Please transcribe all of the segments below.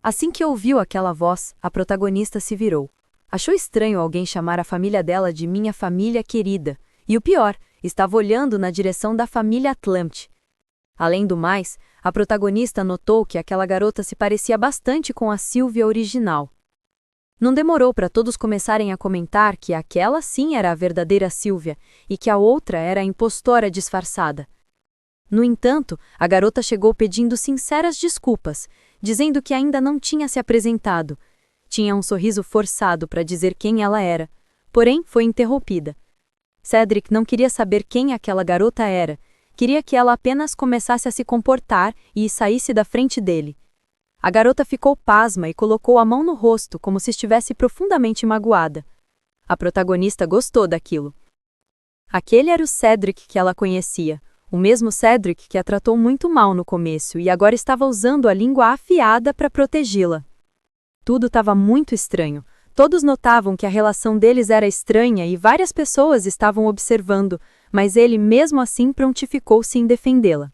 Assim que ouviu aquela voz, a protagonista se virou. Achou estranho alguém chamar a família dela de minha família querida, e o pior, estava olhando na direção da família Atlanti. Além do mais, a protagonista notou que aquela garota se parecia bastante com a Sylvia original. Não demorou para todos começarem a comentar que aquela sim era a verdadeira Sylvia e que a outra era a impostora disfarçada. No entanto, a garota chegou pedindo sinceras desculpas, dizendo que ainda não tinha se apresentado. Tinha um sorriso forçado para dizer quem ela era, porém foi interrompida. Cedric não queria saber quem aquela garota era, queria que ela apenas começasse a se comportar e saísse da frente dele. A garota ficou pasma e colocou a mão no rosto como se estivesse profundamente magoada. A protagonista gostou daquilo. Aquele era o Cedric que ela conhecia, o mesmo Cedric que a tratou muito mal no começo e agora estava usando a língua afiada para protegê-la. Tudo estava muito estranho. Todos notavam que a relação deles era estranha e várias pessoas estavam observando, mas ele mesmo assim prontificou-se em defendê-la.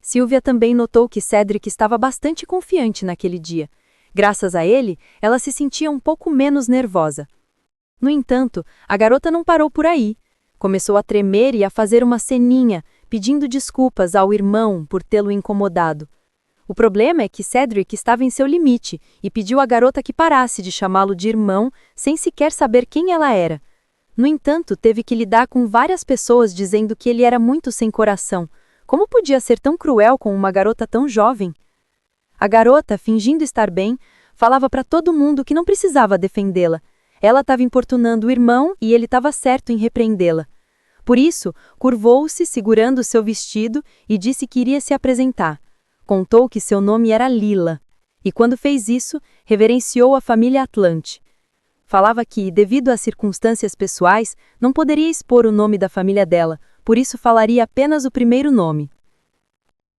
Sylvia também notou que Cedric estava bastante confiante naquele dia. Graças a ele, ela se sentia um pouco menos nervosa. No entanto, a garota não parou por aí. Começou a tremer e a fazer uma ceninha, pedindo desculpas ao irmão por tê-lo incomodado. O problema é que Cedric estava em seu limite e pediu à garota que parasse de chamá-lo de irmão sem sequer saber quem ela era. No entanto, teve que lidar com várias pessoas dizendo que ele era muito sem coração. Como podia ser tão cruel com uma garota tão jovem? A garota, fingindo estar bem, falava para todo mundo que não precisava defendê-la. Ela estava importunando o irmão e ele estava certo em repreendê-la. Por isso, curvou-se segurando seu vestido e disse que iria se apresentar. Contou que seu nome era Lila, e quando fez isso, reverenciou a família Atlanti. Falava que, devido às circunstâncias pessoais, não poderia expor o nome da família dela, por isso falaria apenas o primeiro nome.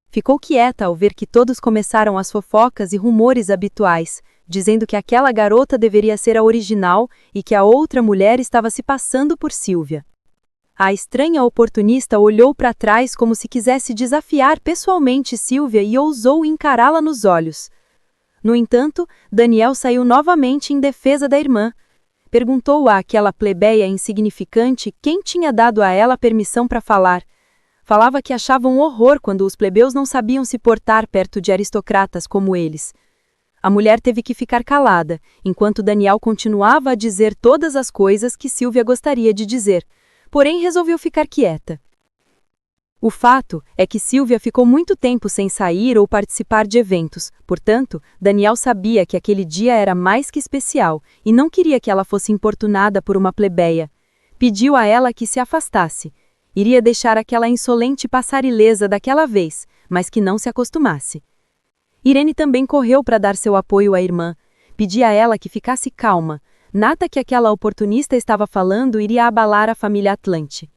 Ficou quieta ao ver que todos começaram as fofocas e rumores habituais, dizendo que aquela garota deveria ser a original e que a outra mulher estava se passando por Sylvia. A estranha oportunista olhou para trás como se quisesse desafiar pessoalmente Sylvia e ousou encará-la nos olhos. No entanto, Daniel saiu novamente em defesa da irmã. Perguntou àquela plebeia insignificante quem tinha dado a ela permissão para falar. Falava que achava um horror quando os plebeus não sabiam se portar perto de aristocratas como eles. A mulher teve que ficar calada, enquanto Daniel continuava a dizer todas as coisas que Sylvia gostaria de dizer. Porém, resolveu ficar quieta. O fato é que Sylvia ficou muito tempo sem sair ou participar de eventos, portanto, Daniel sabia que aquele dia era mais que especial e não queria que ela fosse importunada por uma plebeia. Pediu a ela que se afastasse. Iria deixar aquela insolente passar ilesa daquela vez, mas que não se acostumasse. Irene também correu para dar seu apoio à irmã. Pedia a ela que ficasse calma. Nada que aquela oportunista estava falando iria abalar a família Atlanti.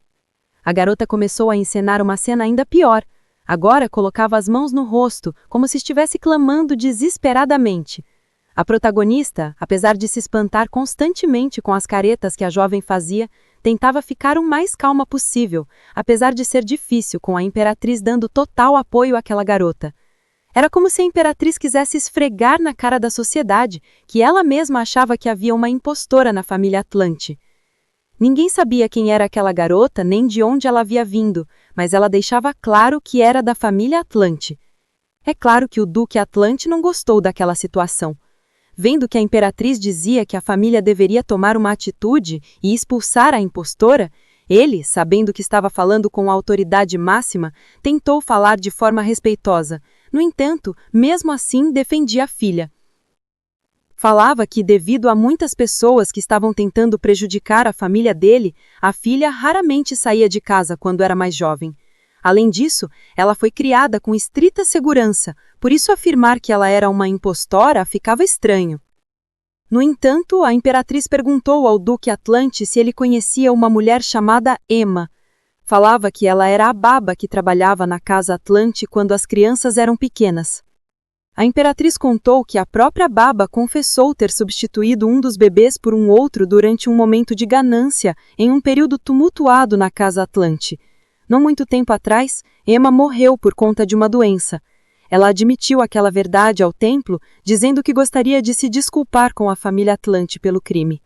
A garota começou a encenar uma cena ainda pior. Agora colocava as mãos no rosto, como se estivesse clamando desesperadamente. A protagonista, apesar de se espantar constantemente com as caretas que a jovem fazia, tentava ficar o mais calma possível, apesar de ser difícil com a imperatriz dando total apoio àquela garota. Era como se a imperatriz quisesse esfregar na cara da sociedade que ela mesma achava que havia uma impostora na família Atlanti. Ninguém sabia quem era aquela garota nem de onde ela havia vindo, mas ela deixava claro que era da família Atlanti. É claro que o Duque Atlanti não gostou daquela situação. Vendo que a imperatriz dizia que a família deveria tomar uma atitude e expulsar a impostora, ele, sabendo que estava falando com a autoridade máxima, tentou falar de forma respeitosa. No entanto, mesmo assim, defendia a filha. Falava que, devido a muitas pessoas que estavam tentando prejudicar a família dele, a filha raramente saía de casa quando era mais jovem. Além disso, ela foi criada com estrita segurança, por isso afirmar que ela era uma impostora ficava estranho. No entanto, a imperatriz perguntou ao Duque Atlanti se ele conhecia uma mulher chamada Emma. Falava que ela era a baba que trabalhava na casa Atlanti quando as crianças eram pequenas. A imperatriz contou que a própria baba confessou ter substituído um dos bebês por um outro durante um momento de ganância em um período tumultuado na casa Atlanti. Não muito tempo atrás, Emma morreu por conta de uma doença. Ela admitiu aquela verdade ao templo, dizendo que gostaria de se desculpar com a família Atlante pelo crime.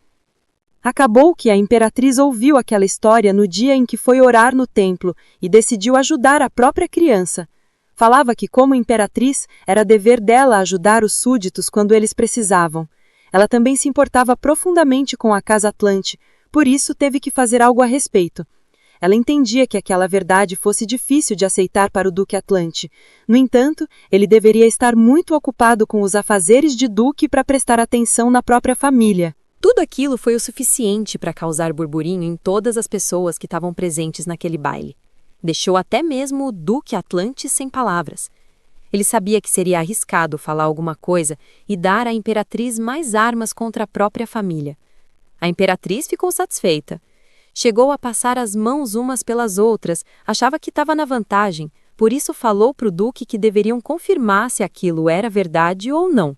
Acabou que a imperatriz ouviu aquela história no dia em que foi orar no templo e decidiu ajudar a própria criança. Falava que, como imperatriz, era dever dela ajudar os súditos quando eles precisavam. Ela também se importava profundamente com a casa Atlante, por isso teve que fazer algo a respeito. Ela entendia que aquela verdade fosse difícil de aceitar para o Duque Atlante. No entanto, ele deveria estar muito ocupado com os afazeres de Duque para prestar atenção na própria família. Tudo aquilo foi o suficiente para causar burburinho em todas as pessoas que estavam presentes naquele baile. Deixou até mesmo o Duque Atlante sem palavras. Ele sabia que seria arriscado falar alguma coisa e dar à imperatriz mais armas contra a própria família. A imperatriz ficou satisfeita. Chegou a passar as mãos umas pelas outras, achava que estava na vantagem, por isso falou para o Duque que deveriam confirmar se aquilo era verdade ou não.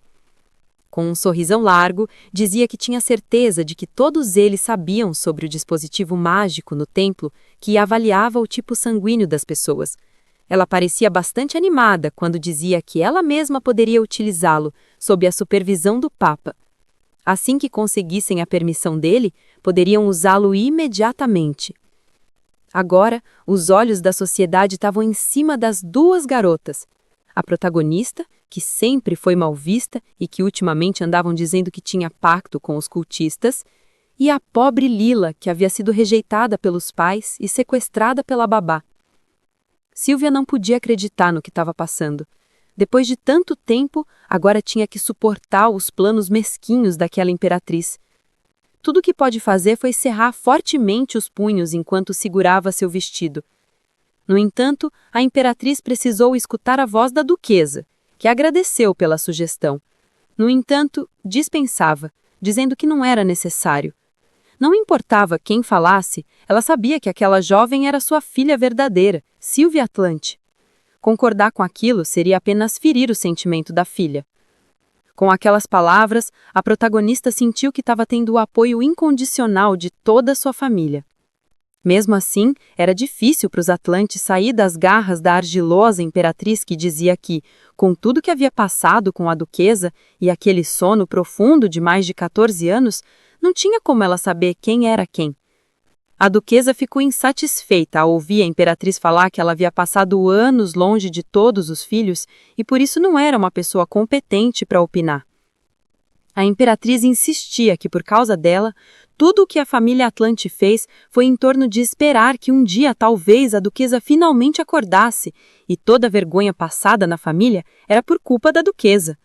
Com um sorrisão largo, dizia que tinha certeza de que todos eles sabiam sobre o dispositivo mágico no templo que avaliava o tipo sanguíneo das pessoas. Ela parecia bastante animada quando dizia que ela mesma poderia utilizá-lo, sob a supervisão do Papa. Assim que conseguissem a permissão dele, poderiam usá-lo imediatamente. Agora, os olhos da sociedade estavam em cima das duas garotas. A protagonista, que sempre foi mal vista e que ultimamente andavam dizendo que tinha pacto com os cultistas, e a pobre Lila, que havia sido rejeitada pelos pais e sequestrada pela babá. Silvia não podia acreditar no que estava passando. Depois de tanto tempo, agora tinha que suportar os planos mesquinhos daquela imperatriz. Tudo o que pode fazer foi cerrar fortemente os punhos enquanto segurava seu vestido. No entanto, a imperatriz precisou escutar a voz da duquesa, que agradeceu pela sugestão. No entanto, dispensava, dizendo que não era necessário. Não importava quem falasse, ela sabia que aquela jovem era sua filha verdadeira, Silvia Atlante. Concordar com aquilo seria apenas ferir o sentimento da filha. Com aquelas palavras, a protagonista sentiu que estava tendo o apoio incondicional de toda a sua família. Mesmo assim, era difícil para os Atlantes sair das garras da argilosa imperatriz que dizia que, com tudo que havia passado com a duquesa e aquele sono profundo de mais de 14 anos, não tinha como ela saber quem era quem. A duquesa ficou insatisfeita ao ouvir a imperatriz falar que ela havia passado anos longe de todos os filhos e por isso não era uma pessoa competente para opinar. A imperatriz insistia que, por causa dela, tudo o que a família Atlante fez foi em torno de esperar que um dia talvez a duquesa finalmente acordasse, e toda a vergonha passada na família era por culpa da duquesa.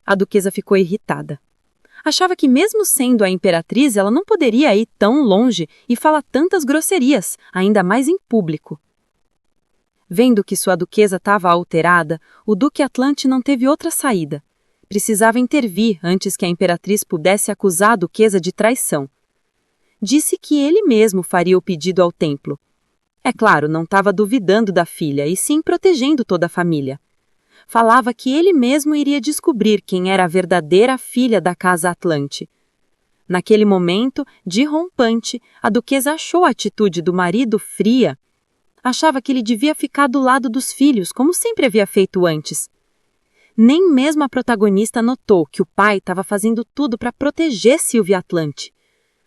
A duquesa ficou irritada. Achava que mesmo sendo a imperatriz, ela não poderia ir tão longe e falar tantas grosserias, ainda mais em público. Vendo que sua duquesa estava alterada, o Duque Atlante não teve outra saída. Precisava intervir antes que a imperatriz pudesse acusar a duquesa de traição. Disse que ele mesmo faria o pedido ao templo. É claro, não estava duvidando da filha, e sim protegendo toda a família. Falava que ele mesmo iria descobrir quem era a verdadeira filha da casa Atlante. Naquele momento, de rompante, a duquesa achou a atitude do marido fria. Achava que ele devia ficar do lado dos filhos, como sempre havia feito antes. Nem mesmo a protagonista notou que o pai estava fazendo tudo para proteger Silvia Atlante.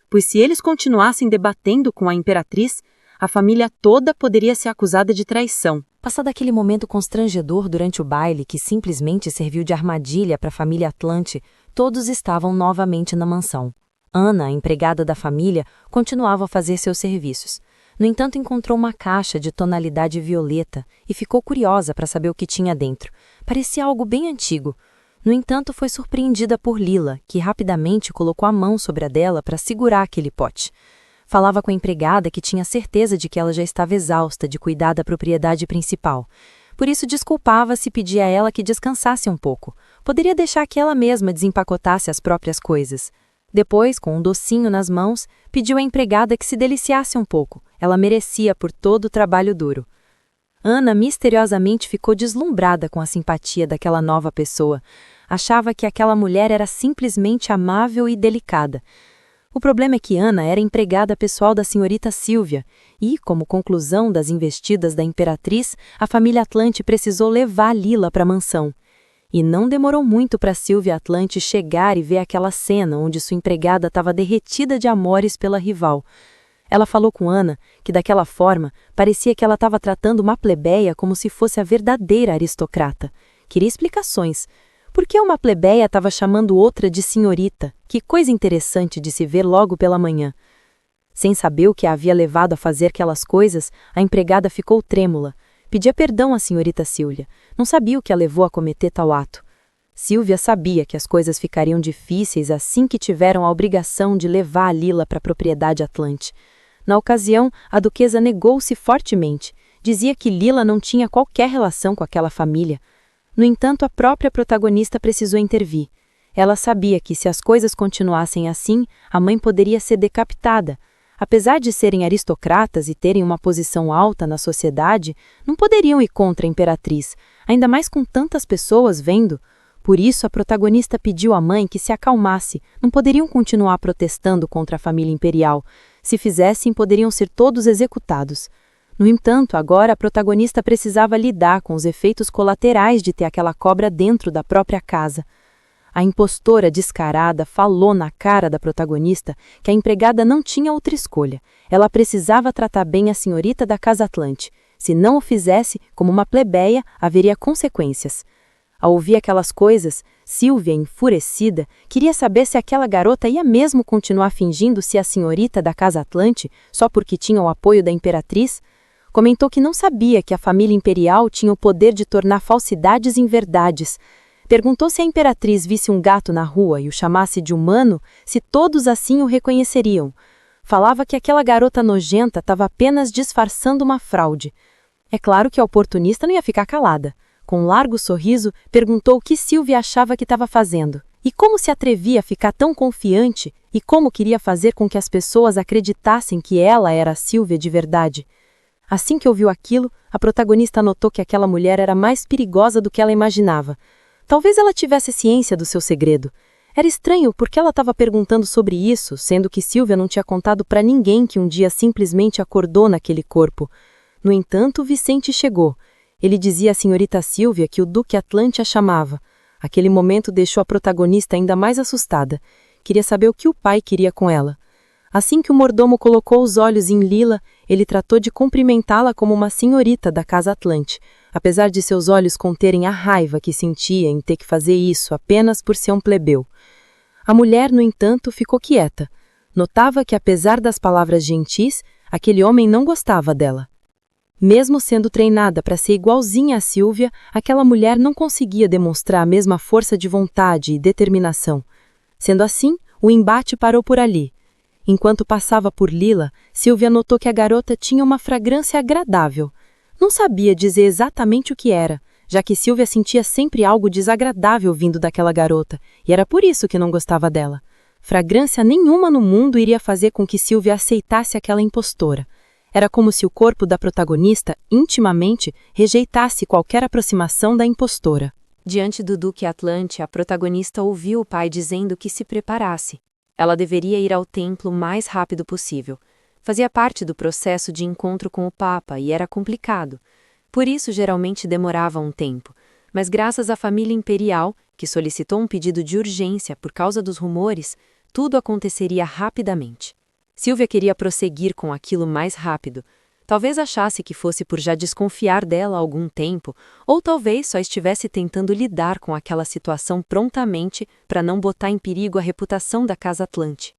Pois se eles continuassem debatendo com a imperatriz, a família toda poderia ser acusada de traição. Passado aquele momento constrangedor durante o baile, que simplesmente serviu de armadilha para a família Atlante, todos estavam novamente na mansão. Ana, a empregada da família, continuava a fazer seus serviços. No entanto, encontrou uma caixa de tonalidade violeta e ficou curiosa para saber o que tinha dentro. Parecia algo bem antigo. No entanto, foi surpreendida por Lila, que rapidamente colocou a mão sobre a dela para segurar aquele pote. Falava com a empregada que tinha certeza de que ela já estava exausta de cuidar da propriedade principal. Por isso, desculpava-se e pedia a ela que descansasse um pouco. Poderia deixar que ela mesma desempacotasse as próprias coisas. Depois, com um docinho nas mãos, pediu à empregada que se deliciasse um pouco. Ela merecia por todo o trabalho duro. Ana misteriosamente ficou deslumbrada com a simpatia daquela nova pessoa. Achava que aquela mulher era simplesmente amável e delicada. O problema é que Ana era empregada pessoal da senhorita Silvia e, como conclusão das investidas da imperatriz, a família Atlante precisou levar Lila para a mansão. E não demorou muito para Silvia Atlante chegar e ver aquela cena onde sua empregada estava derretida de amores pela rival. Ela falou com Ana que, daquela forma, parecia que ela estava tratando uma plebeia como se fosse a verdadeira aristocrata. Queria explicações. Por que uma plebeia estava chamando outra de senhorita? Que coisa interessante de se ver logo pela manhã. Sem saber o que a havia levado a fazer aquelas coisas, a empregada ficou trêmula. Pedia perdão à senhorita Silvia. Não sabia o que a levou a cometer tal ato. Silvia sabia que as coisas ficariam difíceis assim que tiveram a obrigação de levar a Lila para a propriedade Atlante. Na ocasião, a duquesa negou-se fortemente. Dizia que Lila não tinha qualquer relação com aquela família. No entanto, a própria protagonista precisou intervir. Ela sabia que, se as coisas continuassem assim, a mãe poderia ser decapitada. Apesar de serem aristocratas e terem uma posição alta na sociedade, não poderiam ir contra a imperatriz, ainda mais com tantas pessoas vendo. Por isso, a protagonista pediu à mãe que se acalmasse. Não poderiam continuar protestando contra a família imperial. Se fizessem, poderiam ser todos executados. No entanto, agora a protagonista precisava lidar com os efeitos colaterais de ter aquela cobra dentro da própria casa. A impostora descarada falou na cara da protagonista que a empregada não tinha outra escolha. Ela precisava tratar bem a senhorita da Casa Atlante. Se não o fizesse, como uma plebeia, haveria consequências. Ao ouvir aquelas coisas, Silvia, enfurecida, queria saber se aquela garota ia mesmo continuar fingindo ser a senhorita da Casa Atlante só porque tinha o apoio da imperatriz. Comentou que não sabia que a família imperial tinha o poder de tornar falsidades em verdades. Perguntou se a imperatriz visse um gato na rua e o chamasse de humano, se todos assim o reconheceriam. Falava que aquela garota nojenta estava apenas disfarçando uma fraude. É claro que a oportunista não ia ficar calada. Com um largo sorriso, perguntou o que Silvia achava que estava fazendo, e como se atrevia a ficar tão confiante, e como queria fazer com que as pessoas acreditassem que ela era a Silvia de verdade. Assim que ouviu aquilo, a protagonista notou que aquela mulher era mais perigosa do que ela imaginava. Talvez ela tivesse ciência do seu segredo. Era estranho porque ela estava perguntando sobre isso, sendo que Silvia não tinha contado para ninguém que um dia simplesmente acordou naquele corpo. No entanto, Vicente chegou. Ele dizia à senhorita Silvia que o Duque Atlante a chamava. Aquele momento deixou a protagonista ainda mais assustada. Queria saber o que o pai queria com ela. Assim que o mordomo colocou os olhos em Lila, ele tratou de cumprimentá-la como uma senhorita da Casa Atlante, apesar de seus olhos conterem a raiva que sentia em ter que fazer isso apenas por ser um plebeu. A mulher, no entanto, ficou quieta. Notava que, apesar das palavras gentis, aquele homem não gostava dela. Mesmo sendo treinada para ser igualzinha a Silvia, aquela mulher não conseguia demonstrar a mesma força de vontade e determinação. Sendo assim, o embate parou por ali. Enquanto passava por Lila, Silvia notou que a garota tinha uma fragrância agradável. Não sabia dizer exatamente o que era, já que Silvia sentia sempre algo desagradável vindo daquela garota, e era por isso que não gostava dela. Fragrância nenhuma no mundo iria fazer com que Silvia aceitasse aquela impostora. Era como se o corpo da protagonista, intimamente, rejeitasse qualquer aproximação da impostora. Diante do Duque Atlante, a protagonista ouviu o pai dizendo que se preparasse. Ela deveria ir ao templo o mais rápido possível. Fazia parte do processo de encontro com o Papa e era complicado. Por isso, geralmente demorava um tempo. Mas graças à família imperial, que solicitou um pedido de urgência por causa dos rumores, tudo aconteceria rapidamente. Silvia queria prosseguir com aquilo mais rápido. Talvez achasse que fosse por já desconfiar dela há algum tempo, ou talvez só estivesse tentando lidar com aquela situação prontamente para não botar em perigo a reputação da Casa Atlante.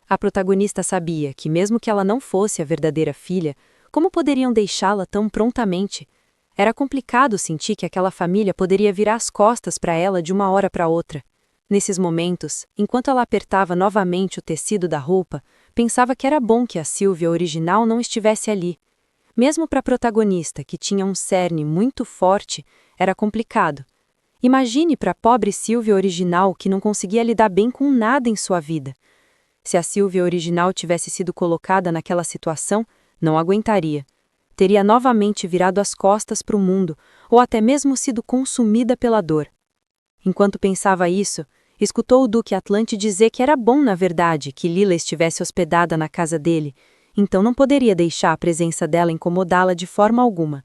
A protagonista sabia que, mesmo que ela não fosse a verdadeira filha, como poderiam deixá-la tão prontamente? Era complicado sentir que aquela família poderia virar as costas para ela de uma hora para outra. Nesses momentos, enquanto ela apertava novamente o tecido da roupa, pensava que era bom que a Silvia original não estivesse ali. Mesmo para a protagonista, que tinha um cerne muito forte, era complicado. Imagine para a pobre Silvia original que não conseguia lidar bem com nada em sua vida. Se a Silvia original tivesse sido colocada naquela situação, não aguentaria. Teria novamente virado as costas para o mundo, ou até mesmo sido consumida pela dor. Enquanto pensava isso, Escutou o Duque Atlante dizer que era bom, na verdade, que Lila estivesse hospedada na casa dele, então não poderia deixar a presença dela incomodá-la de forma alguma.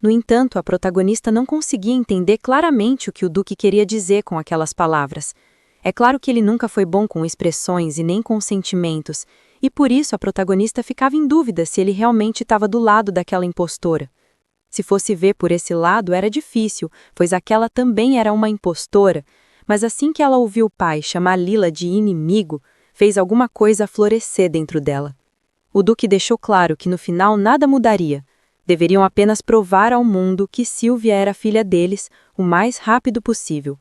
No entanto, a protagonista não conseguia entender claramente o que o Duque queria dizer com aquelas palavras. É claro que ele nunca foi bom com expressões e nem com sentimentos, e por isso a protagonista ficava em dúvida se ele realmente estava do lado daquela impostora. Se fosse ver por esse lado, era difícil, pois aquela também era uma impostora, mas assim que ela ouviu o pai chamar Lila de inimigo, fez alguma coisa florescer dentro dela. O Duque deixou claro que no final nada mudaria. Deveriam apenas provar ao mundo que Sylvia era filha deles o mais rápido possível.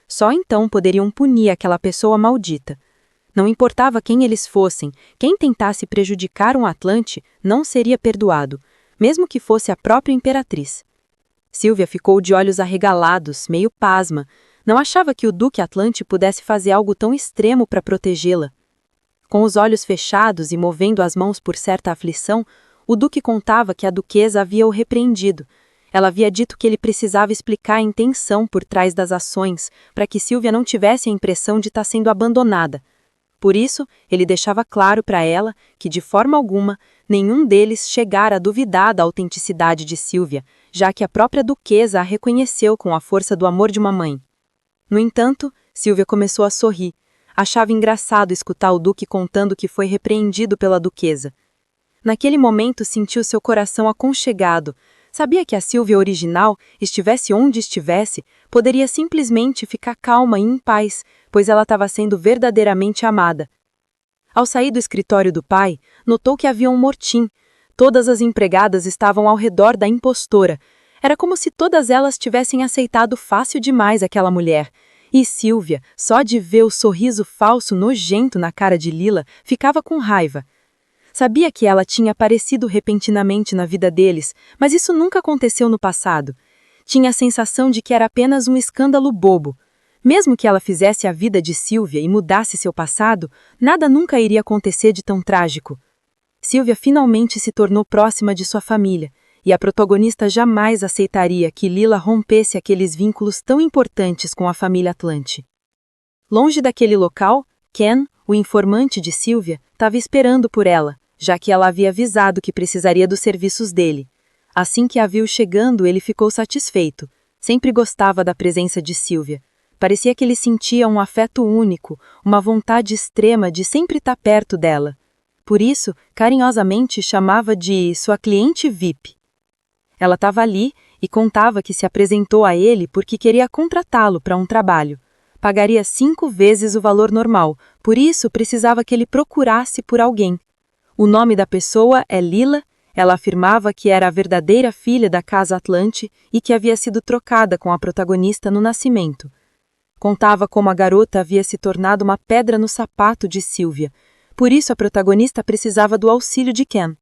Só então poderiam punir aquela pessoa maldita. Não importava quem eles fossem, quem tentasse prejudicar um Atlante não seria perdoado, mesmo que fosse a própria imperatriz. Sylvia ficou de olhos arregalados, meio pasma. Não achava que o Duque Atlante pudesse fazer algo tão extremo para protegê-la. Com os olhos fechados e movendo as mãos por certa aflição, o Duque contava que a duquesa havia o repreendido. Ela havia dito que ele precisava explicar a intenção por trás das ações, para que Sylvia não tivesse a impressão de estar sendo abandonada. Por isso, ele deixava claro para ela que, de forma alguma, nenhum deles chegara a duvidar da autenticidade de Sylvia, já que a própria duquesa a reconheceu com a força do amor de uma mãe. No entanto, Sylvia começou a sorrir. Achava engraçado escutar o Duque contando que foi repreendido pela duquesa. Naquele momento sentiu seu coração aconchegado. Sabia que a Sylvia original, estivesse onde estivesse, poderia simplesmente ficar calma e em paz, pois ela estava sendo verdadeiramente amada. Ao sair do escritório do pai, notou que havia um mortim. Todas as empregadas estavam ao redor da impostora. Era como se todas elas tivessem aceitado fácil demais aquela mulher. E Sylvia, só de ver o sorriso falso nojento na cara de Lila, ficava com raiva. Sabia que ela tinha aparecido repentinamente na vida deles, mas isso nunca aconteceu no passado. Tinha a sensação de que era apenas um escândalo bobo. Mesmo que ela fizesse a vida de Sylvia e mudasse seu passado, nada nunca iria acontecer de tão trágico. Sylvia finalmente se tornou próxima de sua família, e a protagonista jamais aceitaria que Lila rompesse aqueles vínculos tão importantes com a família Atlante. Longe daquele local, Ken, o informante de Sylvia, estava esperando por ela, já que ela havia avisado que precisaria dos serviços dele. Assim que a viu chegando, ele ficou satisfeito. Sempre gostava da presença de Sylvia. Parecia que ele sentia um afeto único, uma vontade extrema de sempre estar perto dela. Por isso, carinhosamente chamava de sua cliente VIP. Ela estava ali e contava que se apresentou a ele porque queria contratá-lo para um trabalho. Pagaria 5 vezes o valor normal, por isso precisava que ele procurasse por alguém. O nome da pessoa é Lila. Ela afirmava que era a verdadeira filha da casa Atlante e que havia sido trocada com a protagonista no nascimento. Contava como a garota havia se tornado uma pedra no sapato de Sylvia. Por isso a protagonista precisava do auxílio de Ken.